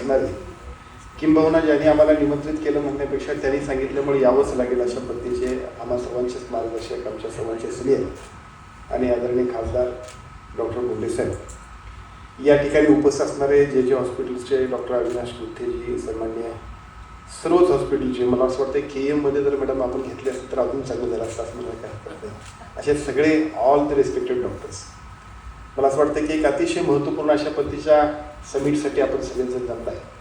असणार आहे. किंबहुना ज्यांनी आम्हाला निमंत्रित केलं म्हणण्यापेक्षा त्यांनी सांगितल्यामुळे यावंच लागेल अशा पद्धतीचे आम्हा सर्वांचेच मार्गदर्शक, आमच्या सर्वांचे सिनियर आणि आदरणीय खासदार डॉक्टर बोंडे साहेब, या ठिकाणी उपस्थित असणारे जे हॉस्पिटलचे डॉक्टर अविनाश गुत्तेजी, सन्माननीय सर्वच हॉस्पिटलचे, मला असं वाटतं KM मध्ये जर मॅडम आपण घेतले असते तर अजून चांगलं झालं असतं असं मला काय हरकत नाही. असे सगळे ऑल द रिस्पेक्टेड डॉक्टर्स, मला असं वाटतं की एक अतिशय महत्त्वपूर्ण अशा पद्धतीच्या समिटसाठी आपण सगळेजण जमलो आहे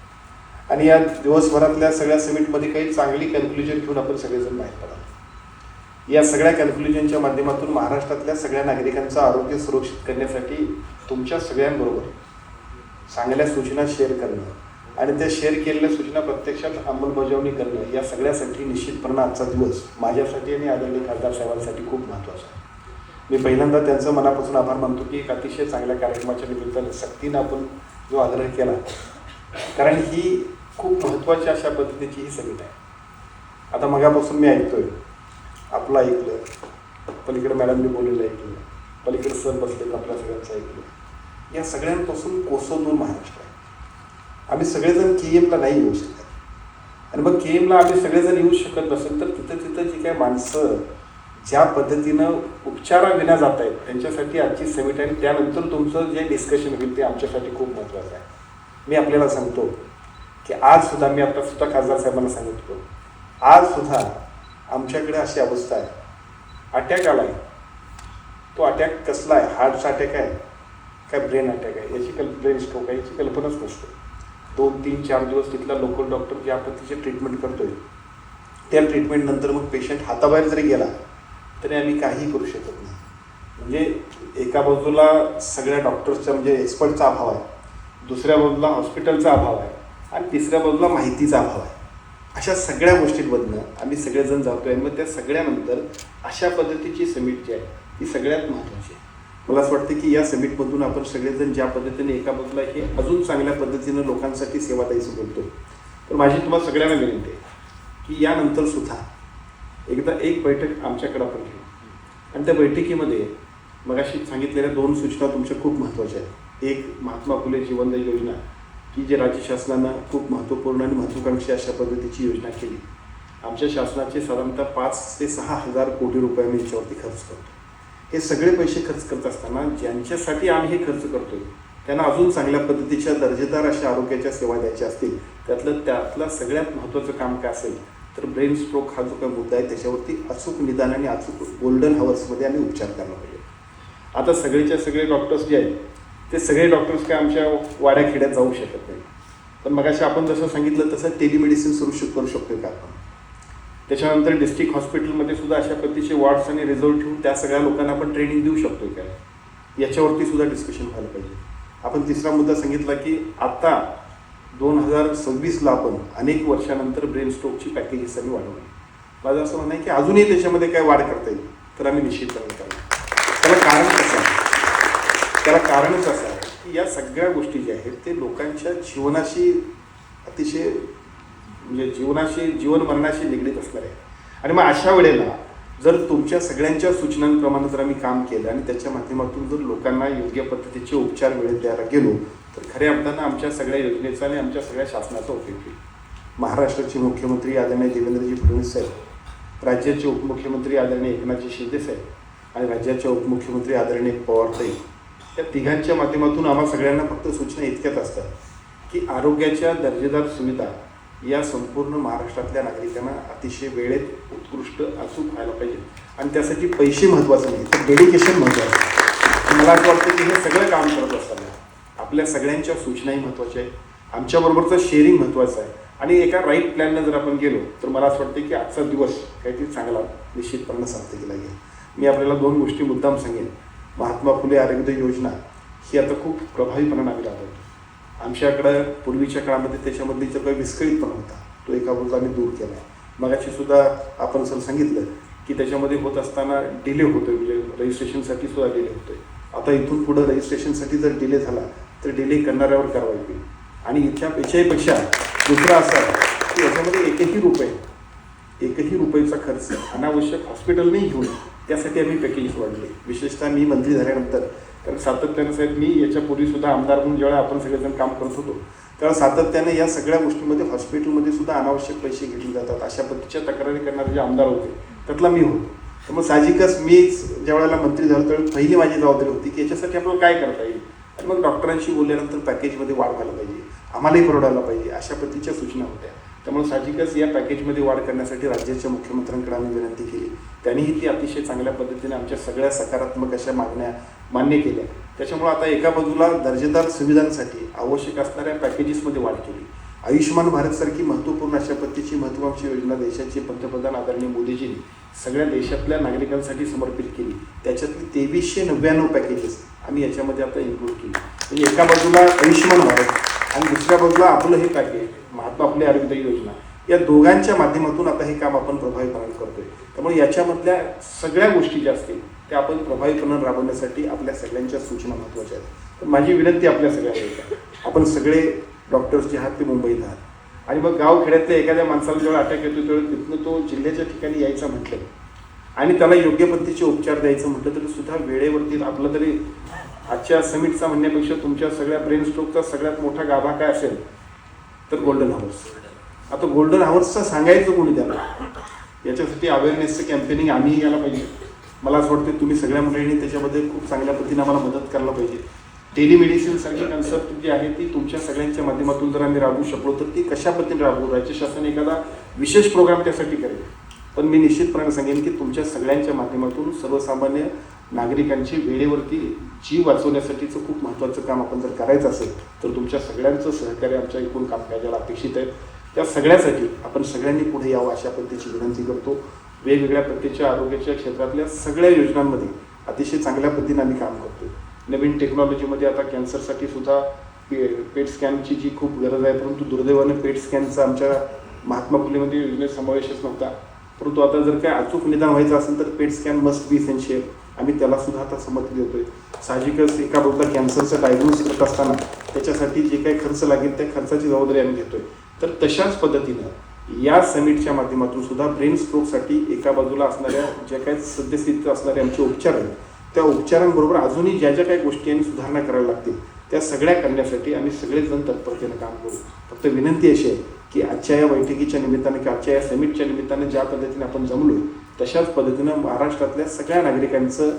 आणि या दिवसभरातल्या सगळ्या समिटमध्ये काही चांगली कन्क्लुजन घेऊन आपण सगळेजण बाहेर पडाल. या सगळ्या कन्क्लुजनच्या माध्यमातून महाराष्ट्रातल्या सगळ्या नागरिकांचं आरोग्य सुरक्षित करण्यासाठी तुमच्या सगळ्यांबरोबर चांगल्या सूचना शेअर करणं आणि त्या शेअर केलेल्या सूचना प्रत्यक्षात अंमलबजावणी करणं, या सगळ्यासाठी निश्चितपणे आजचा दिवस माझ्यासाठी आणि आदरणीय खासदार साहेबांसाठी खूप महत्त्वाचा आहे. मी पहिल्यांदा त्यांचं मनापासून आभार मानतो की एक अतिशय चांगल्या कार्यक्रमाच्या निमित्तानं सक्तीनं आपण जो आग्रह केला, कारण ही खूप महत्त्वाची अशा पद्धतीची ही समिट आहे. आता मगापासून मी ऐकतोय, आपलं ऐकलं, पलीकडे मॅडमनी बोललेलं ऐकलं, पलीकडे सर बसले आपल्या सगळ्यांचं ऐकलं. या सगळ्यांपासून कोसो दूर महाराष्ट्र आहे. आम्ही सगळेजण KMला नाही येऊ शकत आणि मग KMला आम्ही सगळेजण येऊ शकत नसेल तर तिथं जी काय माणसं ज्या पद्धतीनं उपचाराविना जात आहेत त्यांच्यासाठी आजची समिट आहे. त्यानंतर तुमचं जे डिस्कशन होईल ते आमच्यासाठी खूप महत्त्वाचं आहे. मी आपल्याला सांगतो की आज सुद्धा, मी आता सुद्धा खासदार साहेबांना सांगितलं, आज सुद्धा आमच्याकडे अशी अवस्था आहे, अटॅक आला आहे. तो अटॅक कसला आहे, हार्टचा अटॅक आहे काय ब्रेन अटॅक आहे याची ब्रेन स्ट्रोक आहे याची कल्पनाच नसते. 2, 3, 4 दिवस तिथला लोकल डॉक्टर ज्या पद्धतीचे ट्रीटमेंट करतोय त्या ट्रीटमेंटनंतर मग पेशंट हाताबाहेर जरी गेला तरी आम्ही काहीही करू शकत नाही. म्हणजे एका बाजूला सगळ्या डॉक्टर्सचा म्हणजे एक्सपर्टचा अभाव आहे, दुसऱ्या बाजूला हॉस्पिटलचा अभाव आहे आणि तिसऱ्या बाजूला माहितीचा अभाव आहे. अशा सगळ्या गोष्टींमधनं आम्ही सगळेजण जातो आहे. मग त्या सगळ्यानंतर अशा पद्धतीची समिट जी आहे ती सगळ्यात महत्त्वाची आहे. मला असं वाटतं की या समिटमधून आपण सगळेजण ज्या पद्धतीने एका बाजूला हे अजून चांगल्या पद्धतीनं लोकांसाठी सेवा द्यायचं बोलतो, तर माझी तुम्हाला सगळ्यांना विनंती आहे की यानंतर सुद्धा एकदा एक बैठक आमच्याकडे आपण घेऊ आणि त्या बैठकीमध्ये मगाशी सांगितलेल्या 2 सूचना तुमच्या खूप महत्त्वाच्या आहेत. एक महात्मा फुले जीवनदायी योजना, की जे राज्य शासनानं खूप महत्त्वपूर्ण आणि महत्त्वाकांक्षी अशा पद्धतीची योजना केली. आमच्या शासनाचे साधारणतः 5 ते 6 हजार कोटी रुपये आम्ही याच्यावरती खर्च करतो. हे सगळे पैसे खर्च करत असताना ज्यांच्यासाठी आम्ही हे खर्च करतोय त्यांना अजून चांगल्या पद्धतीच्या दर्जेदार अशा आरोग्याच्या सेवा द्यायच्या असतील, त्यातलं सगळ्यात महत्त्वाचं काम काय असेल तर ब्रेन स्ट्रोक हा जो काही मुद्दा आहे त्याच्यावरती अचूक निदान आणि अचूक गोल्डन हवर्समध्ये आम्ही उपचार करायला पाहिजे. आता सगळेच्या सगळे डॉक्टर्स जे आहेत ते सगळे डॉक्टर्स काय आमच्या वाड्याखेड्यात जाऊ शकत नाही, पण मगाशी आपण जसं सांगितलं तसं टेलिमेडिसिन करू शकतो का आपण. त्याच्यानंतर डिस्ट्रिक्ट हॉस्पिटलमध्ये सुद्धा अशा पद्धतीचे वॉर्ड्स आणि रिझॉर्ट ठेवून त्या सगळ्या लोकांना आपण ट्रेनिंग देऊ शकतो काय, याच्यावरती सुद्धा डिस्कशन व्हायला पाहिजे. आपण तिसरा मुद्दा सांगितला की आता 2026ला आपण अनेक वर्षानंतर ब्रेन स्ट्रोकची पॅकेजेस आम्ही वाढवली. माझं असं म्हणणं आहे की अजूनही त्याच्यामध्ये काय वाढ करता येईल तर आम्ही निश्चितपणे करू. त्याला कारण कसं आहे, त्याला कारणच असं आहे की या सगळ्या गोष्टी ज्या आहेत ते लोकांच्या जीवनाशी अतिशय म्हणजे जीवन मरणाशी निगडीत असणार आहे. आणि मग अशा वेळेला जर तुमच्या सगळ्यांच्या सूचनांप्रमाणे जर आम्ही काम केलं आणि त्याच्या माध्यमातून जर लोकांना योग्य पद्धतीचे उपचार वेळेत द्यायला गेलो तर खऱ्या अर्थानं आमच्या सगळ्या योजनेचा आणि आमच्या सगळ्या शासनाचा उपयोग होईल. महाराष्ट्राचे मुख्यमंत्री आदरणीय देवेंद्रजी फडणवीस साहेब, राज्याचे उपमुख्यमंत्री आदरणीय एकनाथजी शिंदे साहेब आणि राज्याचे उपमुख्यमंत्री आदरणीय पवारताई, या तिघांच्या माध्यमातून आम्हा सगळ्यांना फक्त सूचना इतक्याच असतात की आरोग्याच्या दर्जेदार सुविधा या संपूर्ण महाराष्ट्रातल्या नागरिकांना अतिशय वेळेत उत्कृष्ट अचूक व्हायला पाहिजे आणि त्यासाठी पैसे महत्त्वाचे नाही तर डेडिकेशन महत्त्वाचं आहे. मला असं वाटतं की हे सगळं काम करत असताना आपल्या सगळ्यांच्या सूचनाही महत्त्वाच्या आहेत, आमच्याबरोबरचं शेअरिंग महत्त्वाचं आहे आणि एका राईट प्लॅननं जर आपण गेलो तर मला असं वाटतं की आजचा दिवस काहीतरी चांगला निश्चितपणे सार्थ केला गेला. मी आपल्याला 2 गोष्टी मुद्दाम सांगेन. महात्मा फुले आरोग्य योजना ही आता खूप प्रभावीपणे आम्ही राबवतो. आमच्याकडं पूर्वीच्या काळामध्ये त्याच्यामधली जो काही विस्कळीतपणा होता तो एका बाजूला आम्ही दूर केला. मगाशी सुद्धा आपण सर सांगितलं की त्याच्यामध्ये होत असताना डिले होतोय, म्हणजे रजिस्ट्रेशनसाठी सुद्धा डिले होतोय. आता इथून पुढं रजिस्ट्रेशनसाठी जर डिले झाला तर डिले करणाऱ्यावर कारवाई होईल. आणि याच्यापेक्षा दुसरा असा की याच्यामध्ये एकही रुपयाचा खर्च अनावश्यक हॉस्पिटलनेही घेऊन त्यासाठी आम्ही पॅकेजेस वाढले. विशेषतः मी मंत्री झाल्यानंतर, कारण सातत्यानं साहेब मी याच्यापूर्वी सुद्धा आमदार म्हणून ज्यावेळेला आपण सगळेजण काम करत होतो त्यामुळे सातत्याने या सगळ्या गोष्टींमध्ये हॉस्पिटलमध्ये सुद्धा अनावश्यक पैसे घेतले जातात अशा पद्धतीच्या तक्रारी करणारे जे आमदार होते त्यातला मी होतो. त्यामुळे साहजिकच मीच ज्या वेळेला मंत्री झालो त्यावेळी पहिली माझी जबाबदारी होती की याच्यासाठी आपल्याला काय करता येईल आणि मग डॉक्टरांशी बोलल्यानंतर पॅकेजमध्ये वाढ व्हायला पाहिजे, आम्हालाही परवडायला पाहिजे अशा पद्धतीच्या सूचना होत्या. त्यामुळे साहजिकच या पॅकेजमध्ये वाढ करण्यासाठी राज्याच्या मुख्यमंत्र्यांकडे आम्ही विनंती केली. त्यांनीही ती अतिशय चांगल्या पद्धतीने आमच्या सगळ्या सकारात्मक अशा मागण्या मान्य केल्या. त्याच्यामुळे आता एका बाजूला दर्जेदार सुविधांसाठी आवश्यक असणाऱ्या पॅकेजेसमध्ये वाढ केली. आयुष्यमान भारतसारखी महत्त्वपूर्ण अशा पद्धतीची महत्त्वाची योजना देशाचे पंतप्रधान आदरणीय मोदीजींनी सगळ्या देशातल्या नागरिकांसाठी समर्पित केली. त्याच्यातली 2399 पॅकेजेस आम्ही याच्यामध्ये आता इन्क्लूड केली. म्हणजे एका बाजूला आयुष्यमान भारत आणि दुसऱ्या बाजूला आपलं हे पॅकेज महात्मा फुले आरोग्य योजना, या दोघांच्या माध्यमातून आता हे काम आपण प्रभावीपणे करतोय. त्यामुळे याच्यामधल्या सगळ्या गोष्टी ज्या असतील त्या आपण प्रभावीपणे राबवण्यासाठी आपल्या सगळ्यांच्या सूचना महत्त्वाच्या आहेत. तर माझी विनंती आपल्या सगळ्यांना, आपण सगळे डॉक्टर्स जे आहात ते मुंबईत आहात आणि मग गावखेड्यातल्या एखाद्या माणसाला जेव्हा अटॅक येतो तेव्हा तिथनं तो जिल्ह्याच्या ठिकाणी यायचं म्हटलं आणि त्याला योग्य पद्धतीचे उपचार द्यायचं म्हटलं तरी सुद्धा वेळेवरती आपलं तरी आजच्या समिटचा म्हणण्यापेक्षा तुमच्या सगळ्या ब्रेन स्ट्रोकचा सगळ्यात मोठा गाभा काय असेल तर गोल्डन हावर्स. आता गोल्डन हावर्सचं सांगायचं कोणी त्याला, याच्यासाठी अवेअरनेसचं कॅम्पेनिंग आम्ही यायला पाहिजे. मला असं वाटतं तुम्ही सगळ्या मंडळींनी त्याच्यामध्ये खूप चांगल्या पद्धतीने आम्हाला मदत करायला पाहिजे. टेलिमेडिसिन सारखी कन्सेप्ट जी आहे ती तुमच्या सगळ्यांच्या माध्यमातून जर आम्ही राबवू शकलो तर ती कशा पद्धतीने राबवू, राज्य शासन एखादा विशेष प्रोग्राम त्यासाठी करेल. पण मी निश्चितपणे सांगेन की तुमच्या सगळ्यांच्या माध्यमातून सर्वसामान्य नागरिकांची वेळेवरती जीव वाचवण्यासाठीचं खूप महत्त्वाचं काम आपण जर करायचं असेल तर तुमच्या सगळ्यांचं सहकार्य आमच्या एकूण कामकाजाला अपेक्षित आहे. त्या सगळ्यासाठी आपण सगळ्यांनी पुढे यावं अशा पद्धतीची विनंती करतो. वेगवेगळ्या प्रत्येच्या आरोग्याच्या क्षेत्रातल्या सगळ्या योजनांमध्ये अतिशय चांगल्या पद्धतीने आम्ही काम करतो. नवीन टेक्नॉलॉजीमध्ये आता कॅन्सरसाठी सुद्धा पेट स्कॅनची जी खूप गरज आहे, परंतु दुर्दैवाने पेट स्कॅनचा आमच्या महात्मा फुलेमध्ये योजनेत समावेशच नव्हता. परंतु आता जर काय अचूक निदान व्हायचं असेल तर पेट स्कॅन मस्ट बी इसेन्शियल, आम्ही त्याला सुद्धा आता संमती देतोय. साहजिकच एका बाजूला कॅन्सरचं डायग्नोस करत असताना त्याच्यासाठी जे काही खर्च लागेल त्या खर्चाची जबाबदारी आम्ही घेतोय. तर तशाच पद्धतीनं या समिटच्या माध्यमातून सुद्धा ब्रेन स्ट्रोकसाठी एका बाजूला असणाऱ्या ज्या काही सद्यस्थितीत असणारे आमचे उपचार आहेत त्या उपचारांबरोबर अजूनही ज्या ज्या काही गोष्टी आणि सुधारणा करायला लागतील त्या सगळ्या करण्यासाठी आम्ही सगळेजण तत्परतेनं काम करू. फक्त विनंती अशी आहे की आजच्या या बैठकीच्या निमित्तानं किंवा आजच्या या समिटच्या निमित्तानं ज्या पद्धतीने आपण जमलोय तशाच पद्धतीनं महाराष्ट्रातल्या सगळ्या नागरिकांचं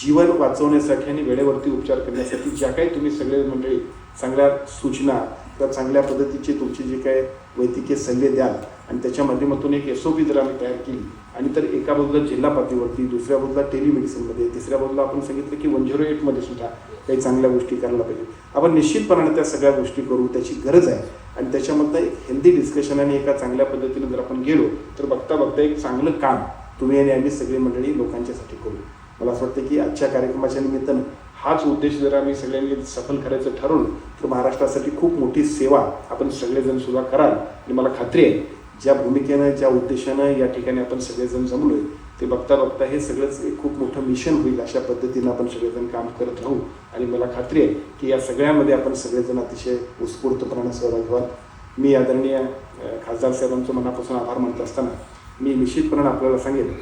जीवन वाचवण्यासाठी आणि वेळेवरती उपचार करण्यासाठी ज्या काही तुम्ही सगळे मंडळी चांगल्या सूचना किंवा चांगल्या पद्धतीचे तुमचे जे काही वैद्यकीय सल्ले द्याल आणि त्याच्या माध्यमातून एक SOP जर आम्ही तयार केली आणि तर एका बाजूला जिल्हा पातळीवरती, दुसऱ्या बाजूला टेलिमेडिसिनमध्ये, तिसऱ्या बाजूला आपण सांगितलं की 108मध्ये सुद्धा काही चांगल्या गोष्टी करायला पाहिजे. आपण निश्चितपणाने त्या सगळ्या गोष्टी करू, त्याची गरज आहे आणि त्याच्यामधलं एक हेल्दी डिस्कशन आणि एका चांगल्या पद्धतीने जर आपण गेलो तर बघता बघता एक चांगलं काम तुम्ही आणि आम्ही सगळी मंडळी लोकांच्यासाठी करू. मला असं वाटतं की आजच्या कार्यक्रमाच्या निमित्तानं हाच उद्देश जर आम्ही सगळ्यांनी सफल करायचं ठरवलं तर महाराष्ट्रासाठी खूप मोठी सेवा आपण सगळेजण सुद्धा कराल. आणि मला खात्री आहे ज्या भूमिकेनं ज्या उद्देशानं या ठिकाणी आपण सगळेजण जमलोय ते बघता बघता हे सगळंच एक खूप मोठं मिशन होईल अशा पद्धतीनं आपण सगळेजण काम करत राहू. आणि मला खात्री आहे की या सगळ्यामध्ये आपण सगळेजण अतिशय उत्स्फूर्तपणे सहभागी व्हाल. मी आदरणीय खासदार साहेबांचं मनापासून आभार मानत असताना मी निश्चितपणे आपल्याला सांगेन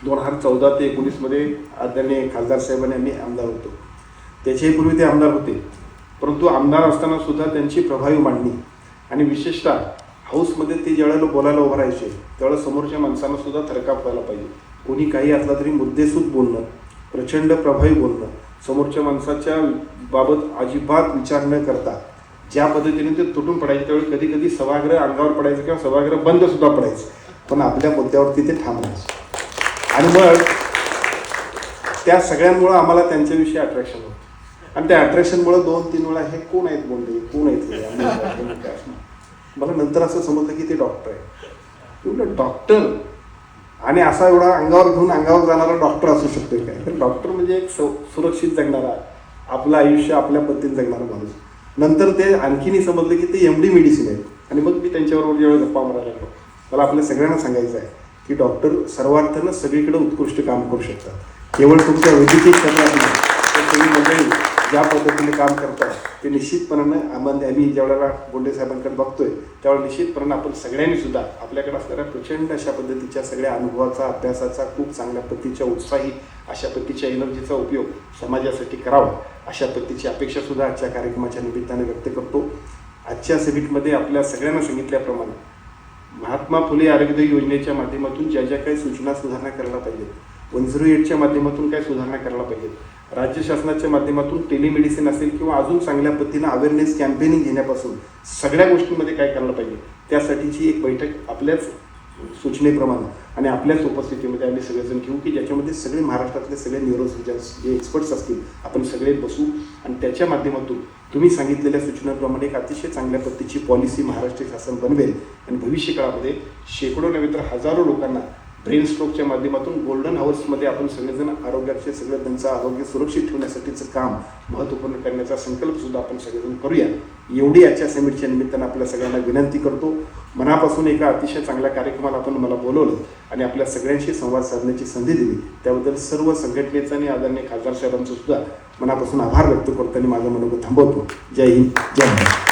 2014 ते 19मध्ये आदरणीय खासदार साहेबांनी आम्ही आमदार होतो. त्याच्याही पूर्वी ते आमदार होते, परंतु आमदार असताना सुद्धा त्यांची प्रभावी मांडणी आणि विशेषतः हाऊसमध्ये ते ज्यावेळेला बोलायला उभं राहायचे त्यावेळेला समोरच्या माणसांना सुद्धा थरकाप व्हायला पाहिजे. कोणी काही असला तरी मुद्देसूद बोलणं, प्रचंड प्रभावी बोलणं, समोरच्या माणसाच्या बाबत अजिबात विचार न करता ज्या पद्धतीने ते तुटून पडायचे त्यावेळी कधी कधी सभागृह अंगावर पडायचं किंवा सभागृह बंद सुद्धा पडायचं, पण आपल्या मुद्द्यावरती ते ठाम राहायचे. आणि मग त्या सगळ्यांमुळं आम्हाला त्यांच्याविषयी अट्रॅक्शन होतं आणि त्या अट्रॅक्शनमुळं 2-3 वेळा हे कोण आहेत बोलले, कोण आहेत काय मला नंतर असं समजलं की ते डॉक्टर आहे. डॉक्टर आणि असा एवढा अंगावर घेऊन अंगावर जाणारा डॉक्टर असू शकतो काय? तर डॉक्टर म्हणजे एक सुरक्षित जगणारा, आपलं आयुष्य आपल्या पद्धतीने जगणारा माणूस. नंतर ते आणखीनही समजलं की ते MD मेडिसिन आहेत. आणि मग मी त्यांच्याबरोबर ज्यावेळी गप्पा मारायला लागलो मला आपल्या सगळ्यांना सांगायचं आहे की डॉक्टर सर्वार्थानं सगळीकडे उत्कृष्ट काम करू शकतात. केवळ तुमच्या वैद्यकीय क्षेत्रात नाही तर तुम्ही मंडळी ज्या पद्धतीने काम करतात ते निश्चितपणानं आम्ही ज्यावेळेला बोंडे साहेबांकडे बघतोय त्यावेळेला निश्चितपणानं आपण सगळ्यांनी सुद्धा आपल्याकडे असणाऱ्या प्रचंड अशा पद्धतीच्या सगळ्या अनुभवाचा, अभ्यासाचा, खूप चांगल्या पद्धतीच्या उत्साही अशा पद्धतीच्या एनर्जीचा उपयोग समाजासाठी करावा अशा पद्धतीची अपेक्षा सुद्धा आजच्या कार्यक्रमाच्या निमित्ताने व्यक्त करतो. आजच्या समिटमध्ये आपल्या सगळ्यांना सांगितल्याप्रमाणे महात्मा फुले आरोग्य योजनेच्या माध्यमातून ज्या ज्या काही सूचना सुधारणा करायला पाहिजेत, 108च्या माध्यमातून काय सुधारणा करायला पाहिजेत, राज्य शासनाच्या माध्यमातून टेलिमेडिसिन असेल किंवा अजून चांगल्या पद्धतीनं अवेअरनेस कॅम्पेनिंग घेण्यापासून सगळ्या गोष्टींमध्ये काय करायला पाहिजे त्यासाठीची एक बैठक आपल्याच सूचनेप्रमाणे आणि आपल्याच उपस्थितीमध्ये आम्ही सगळेजण घेऊ की ज्याच्यामध्ये सगळे महाराष्ट्रातले सगळे न्यूरोसर्जन्स जे एक्सपर्ट्स असतील आपण सगळे बसू आणि त्याच्या माध्यमातून तुम्ही सांगितलेल्या सूचनेप्रमाणे एक अतिशय चांगल्या पद्धतीची पॉलिसी महाराष्ट्र शासन बनवेल आणि भविष्य काळामध्ये शेकडो नव्हे तर हजारो लोकांना ब्रेन स्ट्रोकच्या माध्यमातून गोल्डन आवर्समध्ये आपण सगळेजण आरोग्याचे सगळं त्यांचं आरोग्य सुरक्षित ठेवण्यासाठीचं काम महत्त्वपूर्ण करण्याचा संकल्पसुद्धा आपण सगळेजण करूया. एवढी आजच्या समिटच्या निमित्तानं आपल्या सगळ्यांना विनंती करतो. मनापासून एका अतिशय चांगल्या कार्यक्रमाला आपण मला बोलवलं आणि आपल्या सगळ्यांशी संवाद साधण्याची संधी दिली त्याबद्दल सर्व संघटनेचं आणि आदरणीय खासदार साहेबांचं सुद्धा मनापासून आभार व्यक्त करतो आणि माझं मनोगत थांबवतो. जय हिंद, जय महाराष्ट्र.